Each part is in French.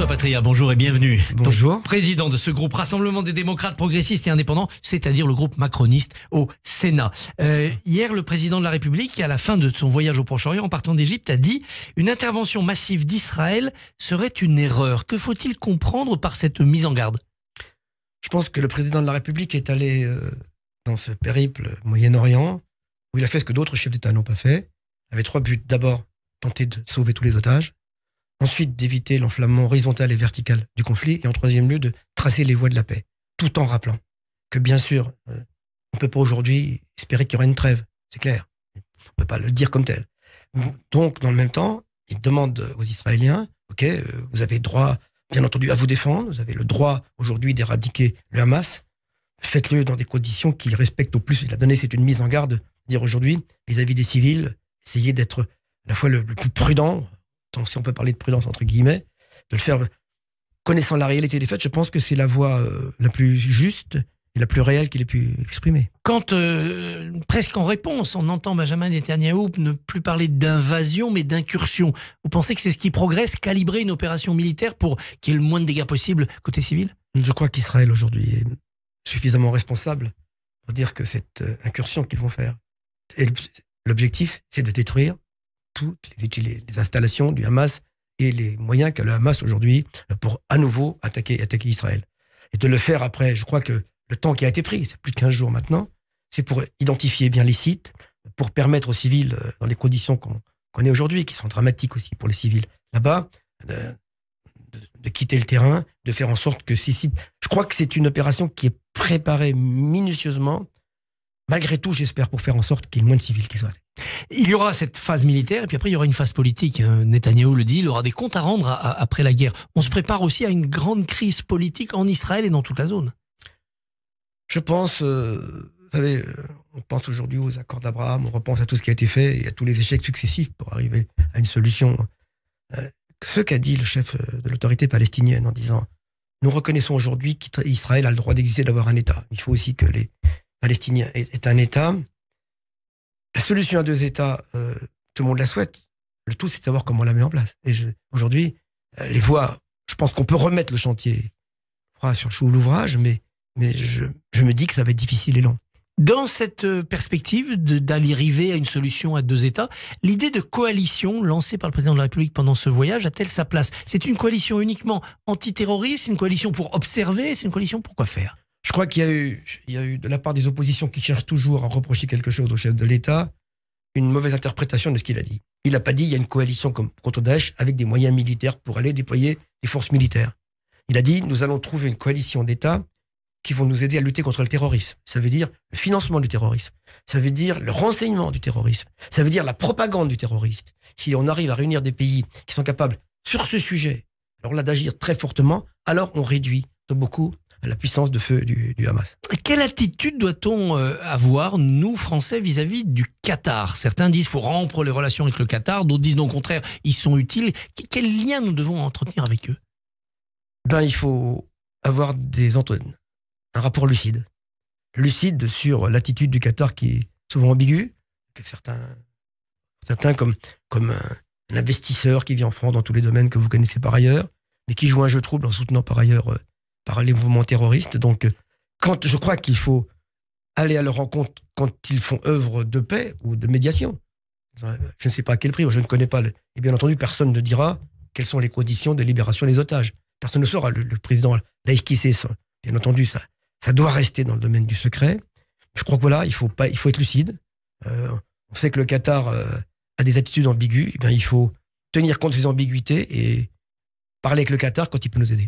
François Patria, bonjour et bienvenue. Bonjour. Donc, président de ce groupe Rassemblement des démocrates progressistes et indépendants, c'est-à-dire le groupe macroniste au Sénat. Hier, le président de la République, à la fin de son voyage au Proche-Orient, en partant d'Égypte, a dit « Une intervention massive d'Israël serait une erreur ». Que faut-il comprendre par cette mise en garde? Je pense que le président de la République est allé dans ce périple Moyen-Orient, où il a fait ce que d'autres chefs d'État n'ont pas fait, avec trois buts. D'abord, tenter de sauver tous les otages. Ensuite, d'éviter l'enflammement horizontal et vertical du conflit. Et en troisième lieu, de tracer les voies de la paix. Tout en rappelant que, bien sûr, on ne peut pas aujourd'hui espérer qu'il y aura une trêve. C'est clair. On ne peut pas le dire comme tel. Donc, dans le même temps, il demande aux Israéliens, OK, vous avez droit, bien entendu, à vous défendre. Vous avez le droit, aujourd'hui, d'éradiquer le Hamas. Faites-le dans des conditions qu'il respecte au plus. Il a donné, c'est une mise en garde, dire aujourd'hui, vis-à-vis des civils, essayez d'être à la fois le plus prudent, si on peut parler de prudence entre guillemets, de le faire connaissant la réalité des faits. Je pense que c'est la voie la plus juste et la plus réelle qu'il ait pu exprimer. Quand, presque en réponse, on entend Benjamin Netanyahou ne plus parler d'invasion mais d'incursion, vous pensez que c'est ce qui progresse, calibrer une opération militaire pour qu'il y ait le moins de dégâts possible côté civil? Je crois qu'Israël aujourd'hui est suffisamment responsable pour dire que cette incursion qu'ils vont faire, et l'objectif, c'est de détruire toutes les installations du Hamas et les moyens qu'a le Hamas aujourd'hui pour à nouveau attaquer Israël. Et de le faire après, je crois que le temps qui a été pris, c'est plus de 15 jours maintenant, c'est pour identifier bien les sites, pour permettre aux civils, dans les conditions qu'on connaît aujourd'hui, qui sont dramatiques aussi pour les civils là-bas, de quitter le terrain, de faire en sorte que ces sites... Je crois que c'est une opération qui est préparée minutieusement, malgré tout, j'espère, pour faire en sorte qu'il y ait moins de civils qui soient. Il y aura cette phase militaire et puis après il y aura une phase politique. Netanyahou le dit, il aura des comptes à rendre après la guerre. On se prépare aussi à une grande crise politique en Israël et dans toute la zone. Je pense, vous savez, on pense aujourd'hui aux accords d'Abraham, on repense à tout ce qui a été fait et à tous les échecs successifs pour arriver à une solution. Ce qu'a dit le chef de l'autorité palestinienne en disant « Nous reconnaissons aujourd'hui qu'Israël a le droit d'exister, d'avoir un État. Il faut aussi que les Palestiniens aient un État. » La solution à deux États, tout le monde la souhaite. Le tout, c'est de savoir comment on la met en place. Et aujourd'hui, les voies, je pense qu'on peut remettre le chantier sur le chou l'ouvrage, mais je me dis que ça va être difficile et long. Dans cette perspective d'aller arriver à une solution à deux États, l'idée de coalition lancée par le président de la République pendant ce voyage a-t-elle sa place? C'est une coalition uniquement antiterroriste, une coalition pour observer, c'est une coalition pour quoi faire? Je crois qu'il y a eu de la part des oppositions qui cherchent toujours à reprocher quelque chose au chef de l'État, une mauvaise interprétation de ce qu'il a dit. Il n'a pas dit il y a une coalition contre Daesh avec des moyens militaires pour aller déployer des forces militaires. Il a dit nous allons trouver une coalition d'États qui vont nous aider à lutter contre le terrorisme. Ça veut dire le financement du terrorisme. Ça veut dire le renseignement du terrorisme. Ça veut dire la propagande du terroriste. Si on arrive à réunir des pays qui sont capables, sur ce sujet, alors là d'agir très fortement, alors on réduit de beaucoup la puissance de feu du Hamas. Quelle attitude doit-on avoir, nous, Français, vis-à-vis du Qatar? Certains disent qu'il faut rompre les relations avec le Qatar, d'autres disent non, au contraire, ils sont utiles. Quel lien nous devons entretenir avec eux? Il faut avoir un rapport lucide. Lucide sur l'attitude du Qatar qui est souvent ambiguë, que certains comme un investisseur qui vient en France dans tous les domaines que vous connaissez par ailleurs, mais qui joue un jeu trouble en soutenant par ailleurs par les mouvements terroristes. Donc, je crois qu'il faut aller à leur rencontre quand ils font œuvre de paix ou de médiation. Je ne sais pas à quel prix, je ne connais pas. Et bien entendu, personne ne dira quelles sont les conditions de libération des otages. Personne ne saura. Le président l'a esquissé. Bien entendu, ça doit rester dans le domaine du secret. Je crois que voilà, il faut être lucide. On sait que le Qatar a des attitudes ambiguës. Il faut tenir compte de ces ambiguïtés et parler avec le Qatar quand il peut nous aider.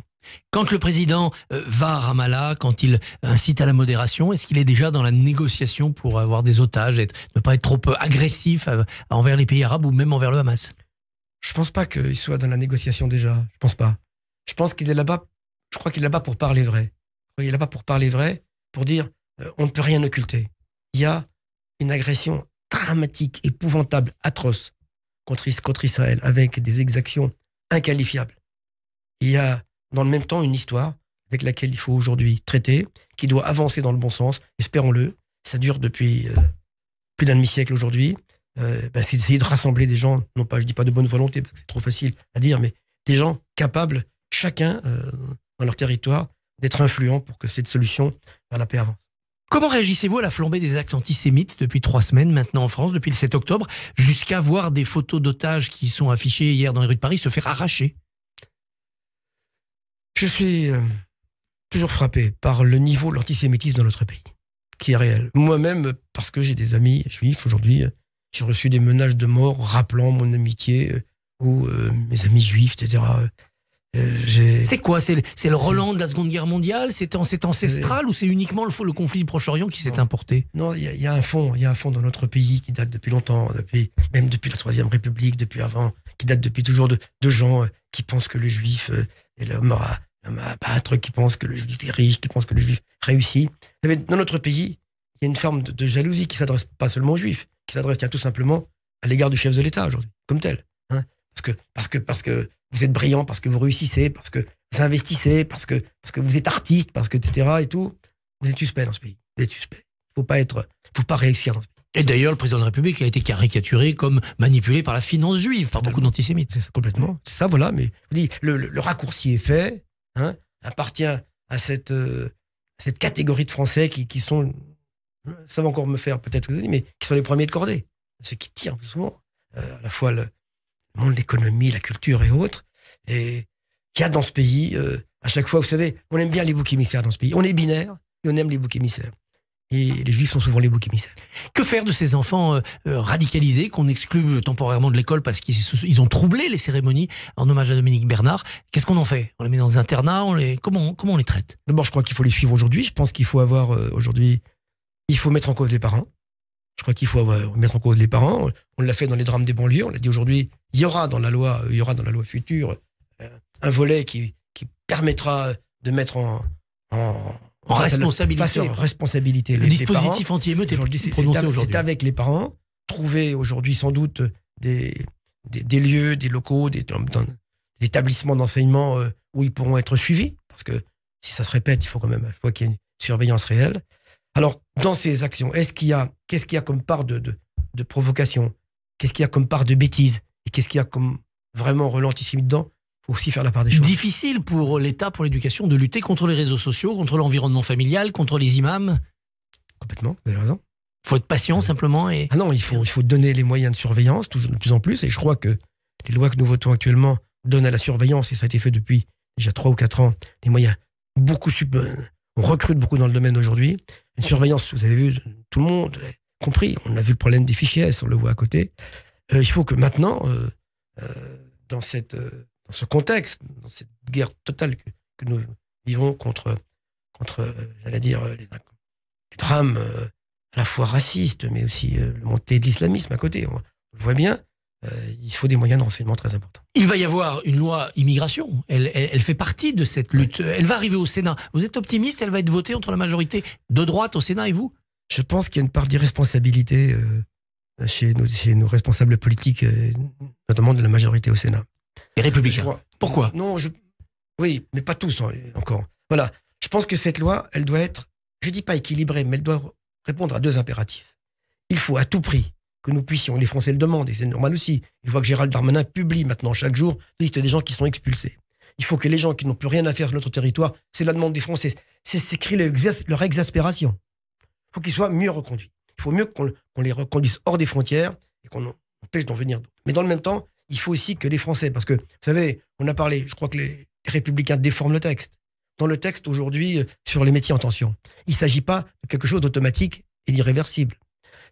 Quand le président va à Ramallah, quand il incite à la modération, est-ce qu'il est déjà dans la négociation pour avoir des otages, ne pas être trop agressif envers les pays arabes ou même envers le Hamas? Je ne pense pas qu'il soit dans la négociation déjà. Je pense pas. Je pense qu'il est là-bas. Je crois qu'il est là-bas pour parler vrai. Il est là-bas pour parler vrai, pour dire on ne peut rien occulter. Il y a une agression dramatique, épouvantable, atroce contre Israël, avec des exactions inqualifiables. Il y a dans le même temps une histoire avec laquelle il faut aujourd'hui traiter, qui doit avancer dans le bon sens, espérons-le. Ça dure depuis plus d'un demi-siècle aujourd'hui. C'est d'essayer de rassembler des gens, non pas, je dis pas de bonne volonté, parce que c'est trop facile à dire, mais des gens capables chacun, dans leur territoire, d'être influent pour que cette solution vers la paix avance. Comment réagissez-vous à la flambée des actes antisémites depuis 3 semaines maintenant en France, depuis le 7 octobre, jusqu'à voir des photos d'otages qui sont affichées hier dans les rues de Paris se faire arracher? Je suis toujours frappé par le niveau de l'antisémitisme dans notre pays, qui est réel. Moi-même, parce que j'ai des amis juifs aujourd'hui, j'ai reçu des menaces de mort rappelant mon amitié ou mes amis juifs, etc. C'est quoi? C'est le Roland de la Seconde Guerre mondiale? C'est ancestral ou c'est uniquement le conflit du Proche-Orient qui s'est importé? Non, il y a un fond dans notre pays qui date depuis longtemps, même depuis la Troisième République, depuis avant, qui date depuis toujours de gens qui pensent que le juif est l'homme à battre, qui pensent que le juif est riche, qui pensent que le juif réussit. Dans notre pays, il y a une forme de jalousie qui s'adresse pas seulement aux juifs, qui s'adresse tout simplement à l'égard du chef de l'État aujourd'hui, comme tel. Hein. Parce que vous êtes brillant, parce que vous réussissez, parce que vous investissez, parce que vous êtes artiste, parce que etc. et tout. Vous êtes suspect dans ce pays. Vous êtes suspect. Faut pas réussir dans ce pays. Et d'ailleurs, le président de la République a été caricaturé comme manipulé par la finance juive, par beaucoup d'antisémites. C'est ça, complètement. C'est ça, voilà. Mais je dis, le raccourci est fait. Hein, appartient à cette catégorie de Français qui sont, ça va encore me faire peut-être, mais qui sont les premiers de cordée. Ceux qui tirent souvent, à la fois le monde de l'économie, la culture et autres. Et qu'il y a dans ce pays, à chaque fois, vous savez, on aime bien les boucs émissaires dans ce pays. On est binaire et on aime les boucs émissaires. Et les juifs sont souvent les boucs émissaires. Que faire de ces enfants radicalisés qu'on exclut temporairement de l'école parce qu'ils ont troublé les cérémonies en hommage à Dominique Bernard? Qu'est-ce qu'on en fait? On les met dans des internats? Comment on les traite? D'abord, je crois qu'il faut les suivre aujourd'hui. Je pense qu'il faut avoir aujourd'hui... Il faut mettre en cause les parents. Je crois qu'il faut mettre en cause les parents. On l'a fait dans les drames des banlieues. On l'a dit aujourd'hui. Il y aura dans la loi future un volet qui permettra de mettre en responsabilité le dispositif anti-émeute est prononcé aujourd'hui. C'est avec les parents, trouver aujourd'hui sans doute des lieux, des locaux, des établissements d'enseignement où ils pourront être suivis, parce que si ça se répète, il faut qu'il y ait une surveillance réelle. Alors, dans ces actions, qu'est-ce qu'il y a comme part de provocation? Qu'est-ce qu'il y a comme part de bêtise? Et qu'est-ce qu'il y a comme vraiment relentissimie dedans? Il faut aussi faire la part des choses. Difficile pour l'État, pour l'éducation, de lutter contre les réseaux sociaux, contre l'environnement familial, contre les imams? Complètement, vous avez raison. Il faut être patient simplement. Ah non, il faut donner les moyens de surveillance, toujours de plus en plus. Et je crois que les lois que nous votons actuellement donnent à la surveillance, et ça a été fait depuis déjà 3 ou 4 ans, des moyens beaucoup on recrute beaucoup dans le domaine aujourd'hui. Une surveillance, vous avez vu, tout le monde, compris, on a vu le problème des fichiers S, on le voit à côté. Il faut que maintenant, dans ce contexte, dans cette guerre totale que nous vivons contre j'allais dire, les drames à la fois racistes, mais aussi le montée de l'islamisme à côté, on le voit bien, il faut des moyens de renseignement très importants. Il va y avoir une loi immigration, elle fait partie de cette lutte, elle va arriver au Sénat. Vous êtes optimiste, elle va être votée entre la majorité de droite au Sénat et vous? Je pense qu'il y a une part d'irresponsabilité chez nos responsables politiques, notamment de la majorité au Sénat. Les Républicains. Pourquoi? Non, oui, mais pas tous encore. Voilà, je pense que cette loi, elle doit être, je dis pas équilibrée, mais elle doit répondre à 2 impératifs. Il faut à tout prix que nous puissions, les Français le demandent, et c'est normal aussi. Je vois que Gérald Darmanin publie maintenant chaque jour la liste des gens qui sont expulsés. Il faut que les gens qui n'ont plus rien à faire sur notre territoire, c'est la demande des Français, c'est créer leur exaspération. Il faut qu'ils soient mieux reconduits. Il faut mieux qu'on les reconduise hors des frontières et qu'on empêche d'en venir d'autres. Mais dans le même temps, il faut aussi que les Français, parce que, vous savez, on a parlé, je crois que les Républicains déforment le texte. Dans le texte aujourd'hui, sur les métiers en tension, il ne s'agit pas de quelque chose d'automatique et d'irréversible.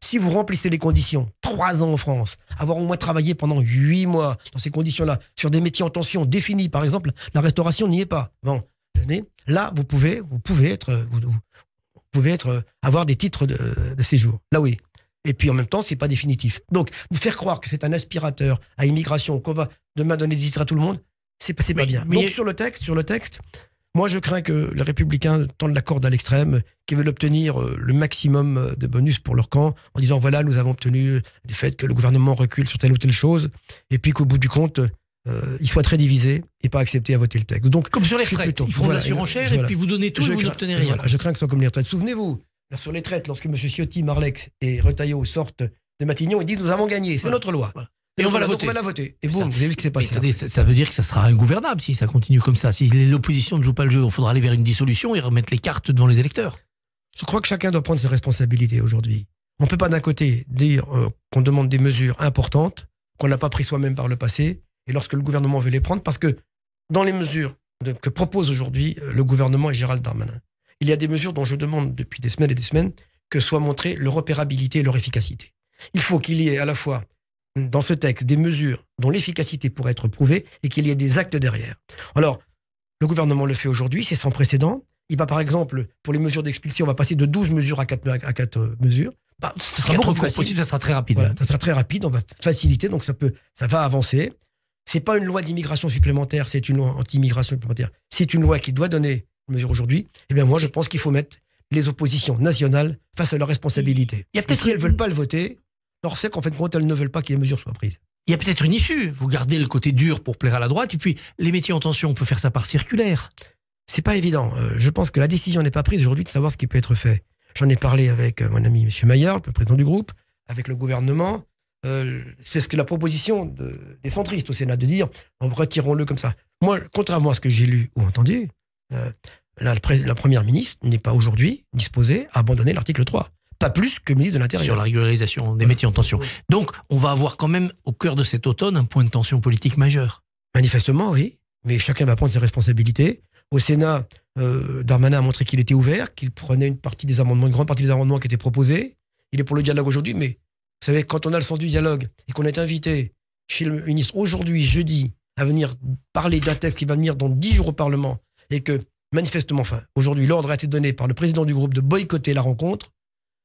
Si vous remplissez les conditions, 3 ans en France, avoir au moins travaillé pendant 8 mois dans ces conditions-là, sur des métiers en tension définis, par exemple, la restauration n'y est pas. Bon, là, vous pouvez avoir des titres de séjour. Là, oui. Et puis, en même temps, c'est pas définitif. Donc, de faire croire que c'est un aspirateur à immigration, qu'on va demain donner des titres à tout le monde, c'est pas bien. Donc, sur le texte, moi, je crains que les Républicains tendent la corde à l'extrême, qu'ils veulent obtenir le maximum de bonus pour leur camp, en disant, voilà, nous avons obtenu du fait que le gouvernement recule sur telle ou telle chose, et puis qu'au bout du compte, ils soient très divisés et pas acceptés à voter le texte. Donc, comme sur les retraites, ils font de la surenchère et puis vous donnez tout et vous n'obtenez rien. Voilà, je crains que ce soit comme les retraites. Souvenez-vous, sur les retraites, lorsque M. Ciotti, Marlex et Retailleau sortent de Matignon, ils disent, nous avons gagné, c'est notre loi. Voilà. Et on va la donc voter. on va la voter. Et boum, vous avez vu ce qui s'est Mais passé. attendez, ça veut dire que ça sera ingouvernable si ça continue comme ça. Si l'opposition ne joue pas le jeu, il faudra aller vers une dissolution et remettre les cartes devant les électeurs. Je crois que chacun doit prendre ses responsabilités aujourd'hui. On ne peut pas d'un côté dire qu'on demande des mesures importantes, qu'on n'a pas pris soi-même par le passé, et lorsque le gouvernement veut les prendre, parce que dans les mesures que propose aujourd'hui le gouvernement et Gérald Darmanin, il y a des mesures dont je demande depuis des semaines et des semaines que soit montrée leur opérabilité et leur efficacité. Il faut qu'il y ait à la fois dans ce texte des mesures dont l'efficacité pourrait être prouvée et qu'il y ait des actes derrière. Alors, le gouvernement le fait aujourd'hui, c'est sans précédent. Il va par exemple, pour les mesures d'expulsion, on va passer de 12 mesures à 4 mesures. Bah, ce sera beaucoup plus facile. Ça sera très rapide. Voilà, ça sera très rapide, on va faciliter, donc ça va avancer. C'est pas une loi d'immigration supplémentaire, c'est une loi anti-immigration supplémentaire. C'est une loi qui doit donner une mesure aujourd'hui. Eh bien moi, je pense qu'il faut mettre les oppositions nationales face à leurs responsabilités. Et si elles ne veulent pas le voter, alors c'est qu'en fait, elles ne veulent pas que les mesures soient prises. Il y a peut-être une issue. Vous gardez le côté dur pour plaire à la droite, et puis les métiers en tension, on peut faire ça par circulaire. C'est pas évident. Je pense que la décision n'est pas prise aujourd'hui de savoir ce qui peut être fait. J'en ai parlé avec mon ami M. Maillard, le président du groupe, avec le gouvernement. C'est ce que la proposition des centristes au Sénat, de dire retirons-le comme ça. Moi, contrairement à ce que j'ai lu ou entendu, la première ministre n'est pas aujourd'hui disposée à abandonner l'article 3. Pas plus que le ministre de l'Intérieur. Sur la régularisation des métiers en tension. Donc, on va avoir quand même, au cœur de cet automne, un point de tension politique majeur. Manifestement, oui. Mais chacun va prendre ses responsabilités. Au Sénat, Darmanin a montré qu'il était ouvert, qu'il prenait une grande partie des amendements qui étaient proposés. Il est pour le dialogue aujourd'hui, mais vous savez, quand on a le sens du dialogue et qu'on est invité chez le ministre aujourd'hui, jeudi, à venir parler d'un texte qui va venir dans 10 jours au Parlement, et que, manifestement, aujourd'hui, l'ordre a été donné par le président du groupe de boycotter la rencontre,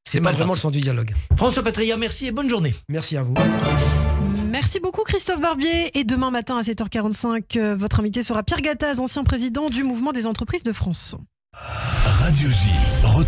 c'est pas vraiment le sens du dialogue. François Patria, merci et bonne journée. Merci à vous. Merci beaucoup Christophe Barbier. Et demain matin à 7h45, votre invité sera Pierre Gattaz, ancien président du Mouvement des entreprises de France. Radio J.